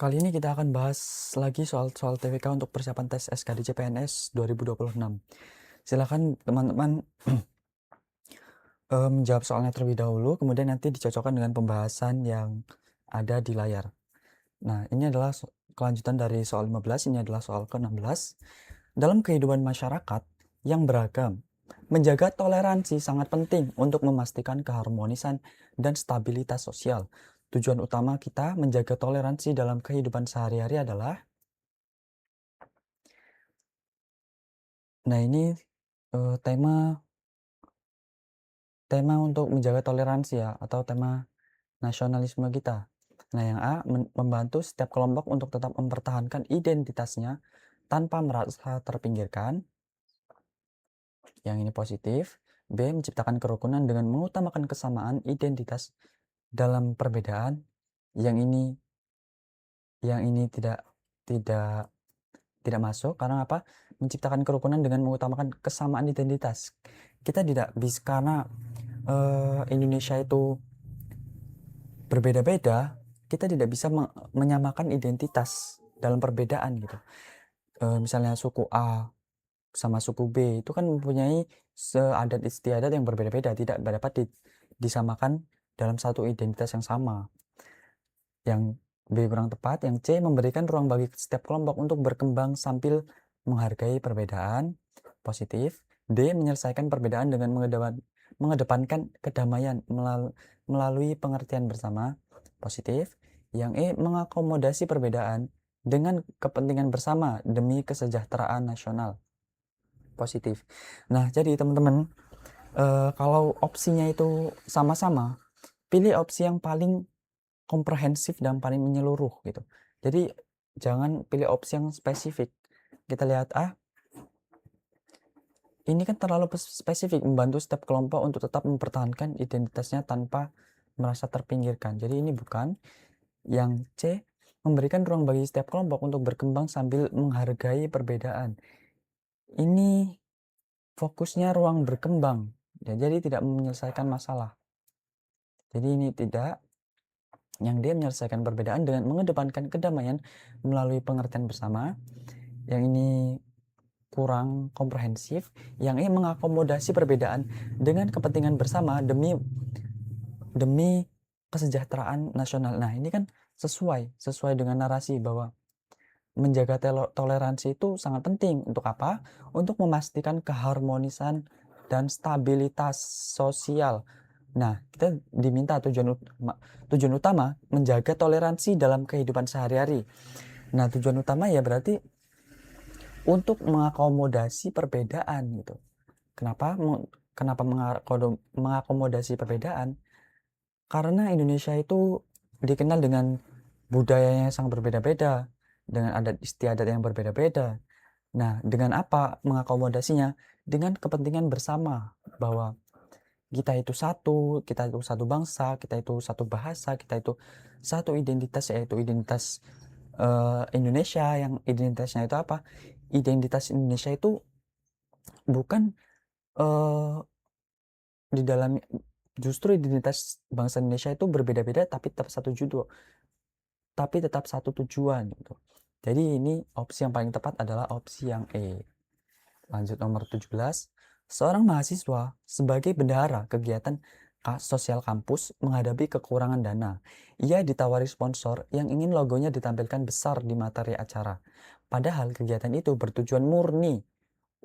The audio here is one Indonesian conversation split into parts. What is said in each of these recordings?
Kali ini kita akan bahas lagi soal TWK untuk persiapan tes SKD CPNS 2026. Silakan teman-teman menjawab soalnya terlebih dahulu, kemudian nanti dicocokkan dengan pembahasan yang ada di layar. Nah, ini adalah kelanjutan dari soal 15, ini adalah soal ke-16. Dalam kehidupan masyarakat yang beragam, menjaga toleransi sangat penting untuk memastikan keharmonisan dan stabilitas sosial. Tujuan utama kita menjaga toleransi dalam kehidupan sehari-hari adalah, nah ini tema tema untuk menjaga toleransi ya, atau tema nasionalisme kita. Nah, yang A, membantu setiap kelompok untuk tetap mempertahankan identitasnya tanpa merasa terpinggirkan. Yang ini positif. B, menciptakan kerukunan dengan mengutamakan kesamaan identitas dalam perbedaan. Yang ini tidak tidak tidak masuk karena apa? Menciptakan kerukunan dengan mengutamakan kesamaan identitas. Kita tidak bisa, karena Indonesia itu berbeda-beda, kita tidak bisa menyamakan identitas dalam perbedaan gitu. Misalnya suku A sama suku B itu kan mempunyai adat istiadat yang berbeda-beda, tidak dapat disamakan dalam satu identitas yang sama. Yang B kurang tepat. Yang C, memberikan ruang bagi setiap kelompok untuk berkembang sambil menghargai perbedaan. Positif. D, menyelesaikan perbedaan dengan mengedepankan kedamaian melalui pengertian bersama. Positif. Yang E, mengakomodasi perbedaan dengan kepentingan bersama demi kesejahteraan nasional. Positif. Nah, jadi teman-teman, kalau opsinya itu sama-sama, pilih opsi yang paling komprehensif dan paling menyeluruh gitu. Jadi jangan pilih opsi yang spesifik. Kita lihat ini kan terlalu spesifik, membantu setiap kelompok untuk tetap mempertahankan identitasnya tanpa merasa terpinggirkan. Jadi ini bukan. Yang C, memberikan ruang bagi setiap kelompok untuk berkembang sambil menghargai perbedaan. Ini fokusnya ruang berkembang, ya, jadi tidak menyelesaikan masalah. Jadi ini tidak. Yang D, menyelesaikan perbedaan dengan mengedepankan kedamaian melalui pengertian bersama. Yang ini kurang komprehensif. Yang E, mengakomodasi perbedaan dengan kepentingan bersama demi kesejahteraan nasional. Nah, ini kan sesuai dengan narasi bahwa menjaga toleransi itu sangat penting. Untuk apa? Untuk memastikan keharmonisan dan stabilitas sosial. Nah, kita diminta tujuan utama menjaga toleransi dalam kehidupan sehari-hari. Nah, tujuan utama ya berarti untuk mengakomodasi perbedaan gitu. Kenapa mengakomodasi perbedaan? Karena Indonesia itu dikenal dengan budayanya yang sangat berbeda-beda, dengan adat istiadat yang berbeda-beda. Nah, dengan apa mengakomodasinya? Dengan kepentingan bersama, bahwa kita itu satu bangsa, kita itu satu bahasa, kita itu satu identitas, yaitu identitas Indonesia. Yang identitasnya itu apa? Identitas Indonesia itu bukan di dalam, justru identitas bangsa Indonesia itu berbeda-beda tapi tetap satu tujuan gitu. Jadi ini opsi yang paling tepat adalah opsi yang E. Lanjut nomor 17. Seorang mahasiswa sebagai bendahara kegiatan sosial kampus menghadapi kekurangan dana. Ia ditawari sponsor yang ingin logonya ditampilkan besar di materi acara. Padahal kegiatan itu bertujuan murni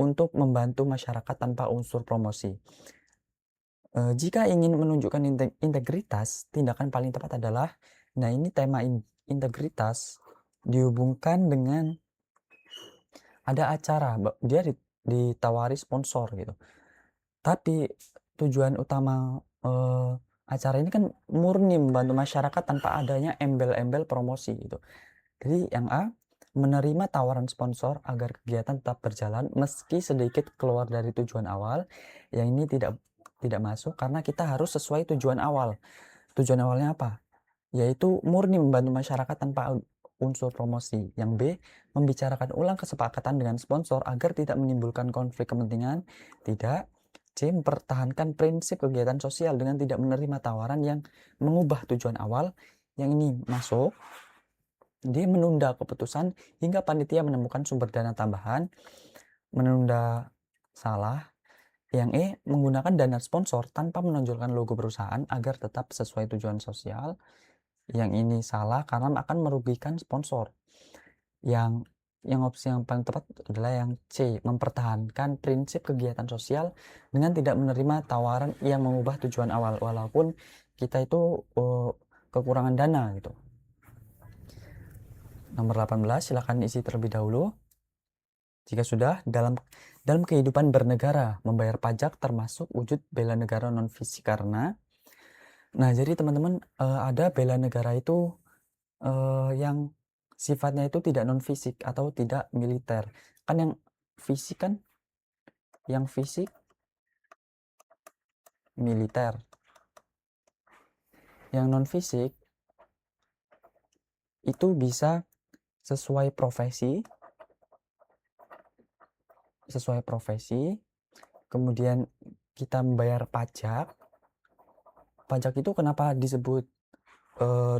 untuk membantu masyarakat tanpa unsur promosi. Jika ingin menunjukkan integritas, tindakan paling tepat adalah, nah ini tema integritas dihubungkan dengan ada acara, dia ditawari sponsor gitu. Tapi tujuan utama acara ini kan murni membantu masyarakat tanpa adanya embel-embel promosi gitu. Jadi yang A, menerima tawaran sponsor agar kegiatan tetap berjalan meski sedikit keluar dari tujuan awal. Yang ini tidak masuk karena kita harus sesuai tujuan awal. Tujuan awalnya apa? Yaitu murni membantu masyarakat tanpa unsur promosi. Yang B, membicarakan ulang kesepakatan dengan sponsor agar tidak menimbulkan konflik kepentingan. Tidak. C, mempertahankan prinsip kegiatan sosial dengan tidak menerima tawaran yang mengubah tujuan awal. Yang ini masuk. Dia menunda keputusan hingga panitia menemukan sumber dana tambahan. Menunda salah. Yang E, menggunakan dana sponsor tanpa menonjolkan logo perusahaan agar tetap sesuai tujuan sosial. Yang ini salah karena akan merugikan sponsor. Yang opsi yang paling tepat adalah yang C, mempertahankan prinsip kegiatan sosial dengan tidak menerima tawaran yang mengubah tujuan awal walaupun kita itu kekurangan dana gitu. Nomor 18, silakan isi terlebih dahulu. Jika sudah, dalam kehidupan bernegara, membayar pajak termasuk wujud bela negara non fisik karena jadi teman-teman ada bela negara itu yang sifatnya itu tidak non fisik atau tidak militer. Kan yang fisik kan militer. Yang non fisik itu bisa sesuai profesi, kemudian kita membayar pajak. Pajak itu kenapa disebut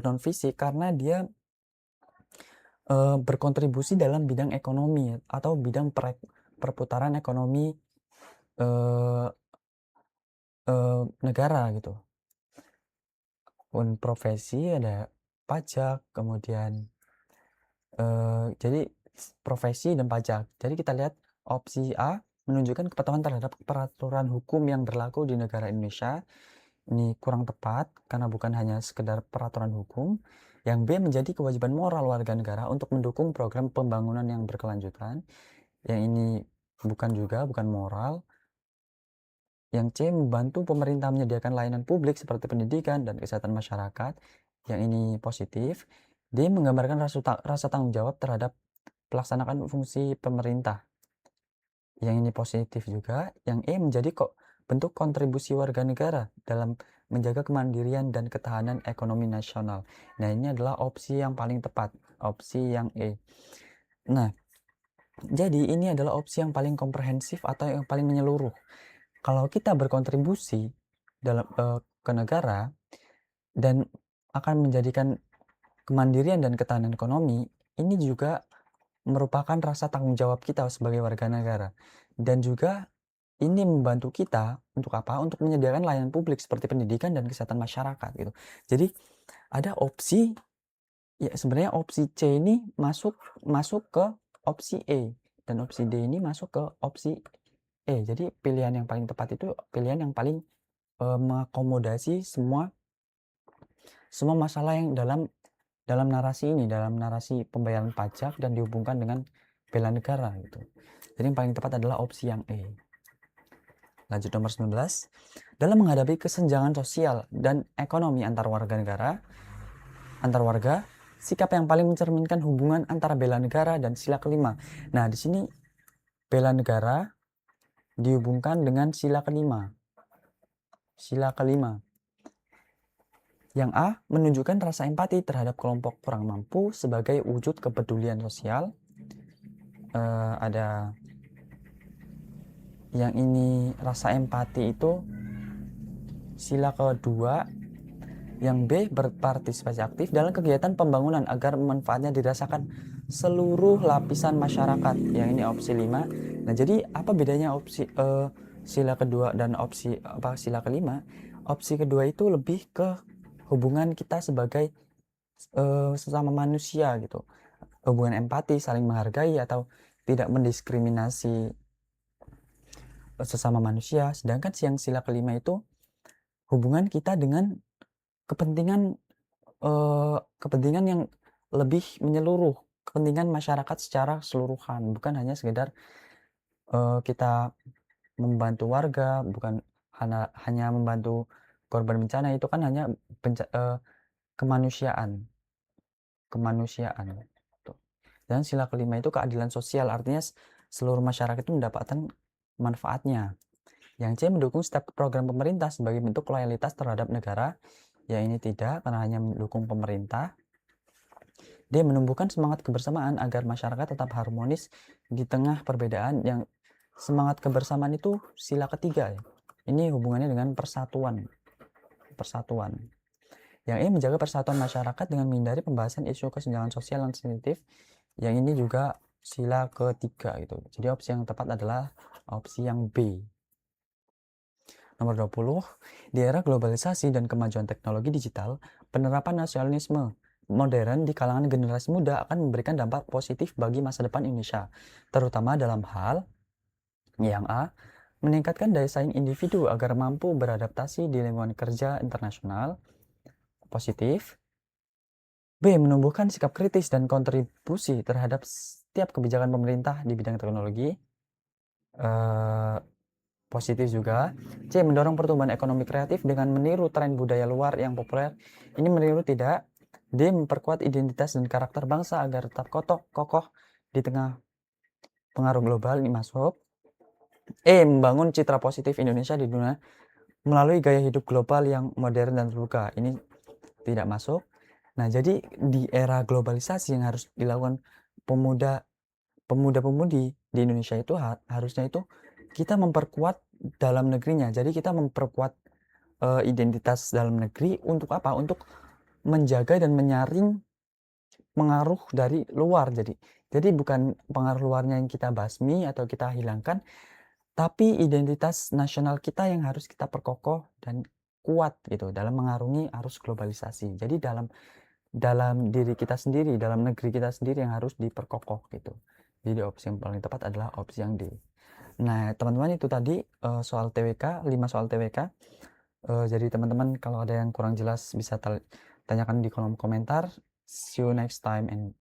non fisik? Karena dia berkontribusi dalam bidang ekonomi atau bidang perputaran ekonomi negara gitu. Pun profesi ada pajak, kemudian jadi profesi dan pajak. Jadi kita lihat opsi A menunjukkan kepatuhan terhadap peraturan hukum yang berlaku di negara Indonesia. Ini kurang tepat karena bukan hanya sekedar peraturan hukum. Yang B, menjadi kewajiban moral warga negara untuk mendukung program pembangunan yang berkelanjutan. Yang ini bukan moral. Yang C, membantu pemerintah menyediakan layanan publik seperti pendidikan dan kesehatan masyarakat. Yang ini positif. D, menggambarkan rasa tanggung jawab terhadap pelaksanaan fungsi pemerintah. Yang ini positif juga. Yang E, menjadi bentuk kontribusi warga negara dalam menjaga kemandirian dan ketahanan ekonomi nasional. Nah, ini adalah opsi yang paling tepat, opsi yang E. Nah, jadi ini adalah opsi yang paling komprehensif atau yang paling menyeluruh. Kalau kita berkontribusi dalam ke negara dan akan menjadikan kemandirian dan ketahanan ekonomi, ini juga merupakan rasa tanggung jawab kita sebagai warga negara. Dan juga ini membantu kita untuk apa? Untuk menyediakan layanan publik seperti pendidikan dan kesehatan masyarakat gitu. Jadi ada opsi, ya sebenarnya opsi C ini masuk ke opsi E dan opsi D ini masuk ke opsi E. Jadi pilihan yang paling tepat itu pilihan yang paling mengakomodasi semua masalah yang dalam narasi ini, dalam narasi pembayaran pajak dan dihubungkan dengan bela negara gitu. Jadi yang paling tepat adalah opsi yang E. Lanjut nomor 19. Dalam menghadapi kesenjangan sosial dan ekonomi antar warga, sikap yang paling mencerminkan hubungan antara bela negara dan sila kelima. Nah, di sini bela negara dihubungkan dengan sila kelima. Yang A, menunjukkan rasa empati terhadap kelompok kurang mampu sebagai wujud kepedulian sosial. Ada yang ini rasa empati itu sila kedua. Yang B, berpartisipasi aktif dalam kegiatan pembangunan agar manfaatnya dirasakan seluruh lapisan masyarakat. Yang ini opsi 5. Nah, jadi apa bedanya opsi sila kedua dan opsi sila kelima? Opsi kedua itu lebih ke hubungan kita sebagai sesama manusia gitu. Hubungan empati, saling menghargai atau tidak mendiskriminasi sesama manusia. Sedangkan yang sila kelima itu hubungan kita dengan kepentingan yang lebih menyeluruh, kepentingan masyarakat secara keseluruhan, bukan hanya sekedar kita membantu warga, bukan hanya membantu korban bencana. Itu kan hanya kemanusiaan. Dan sila kelima itu keadilan sosial, artinya seluruh masyarakat itu mendapatkan manfaatnya. Yang C, mendukung setiap program pemerintah sebagai bentuk loyalitas terhadap negara. Ya, ini tidak, karena hanya mendukung pemerintah. D, menumbuhkan semangat kebersamaan agar masyarakat tetap harmonis di tengah perbedaan. Yang semangat kebersamaan itu sila ketiga ya. Ini hubungannya dengan persatuan. Yang E, menjaga persatuan masyarakat dengan menghindari pembahasan isu kesenjangan sosial yang sensitif. Yang ini juga sila ketiga gitu. Jadi opsi yang tepat adalah opsi yang B. Nomor 20, di era globalisasi dan kemajuan teknologi digital, penerapan nasionalisme modern di kalangan generasi muda akan memberikan dampak positif bagi masa depan Indonesia, terutama dalam hal yang A, meningkatkan daya saing individu agar mampu beradaptasi di lingkungan kerja internasional, positif. B, menumbuhkan sikap kritis dan kontribusi terhadap setiap kebijakan pemerintah di bidang teknologi, positif juga. C, mendorong pertumbuhan ekonomi kreatif dengan meniru tren budaya luar yang populer. Ini meniru tidak. D, memperkuat identitas dan karakter bangsa agar tetap kokoh di tengah pengaruh global. Ini masuk. E, membangun citra positif Indonesia di dunia melalui gaya hidup global yang modern dan terbuka. Ini tidak masuk. Nah, jadi di era globalisasi yang harus dilakukan pemuda-pemudi di Indonesia itu harusnya itu kita memperkuat dalam negerinya. Jadi kita memperkuat identitas dalam negeri untuk apa? Untuk menjaga dan menyaring pengaruh dari luar. Jadi bukan pengaruh luarnya yang kita basmi atau kita hilangkan, tapi identitas nasional kita yang harus kita perkokoh dan kuat gitu dalam mengarungi arus globalisasi. Jadi dalam diri kita sendiri, dalam negeri kita sendiri yang harus diperkokoh gitu. Jadi opsi yang paling tepat adalah opsi yang D. Nah, teman-teman itu tadi soal TWK, 5 soal TWK. Jadi teman-teman kalau ada yang kurang jelas bisa tanyakan di kolom komentar. See you next time and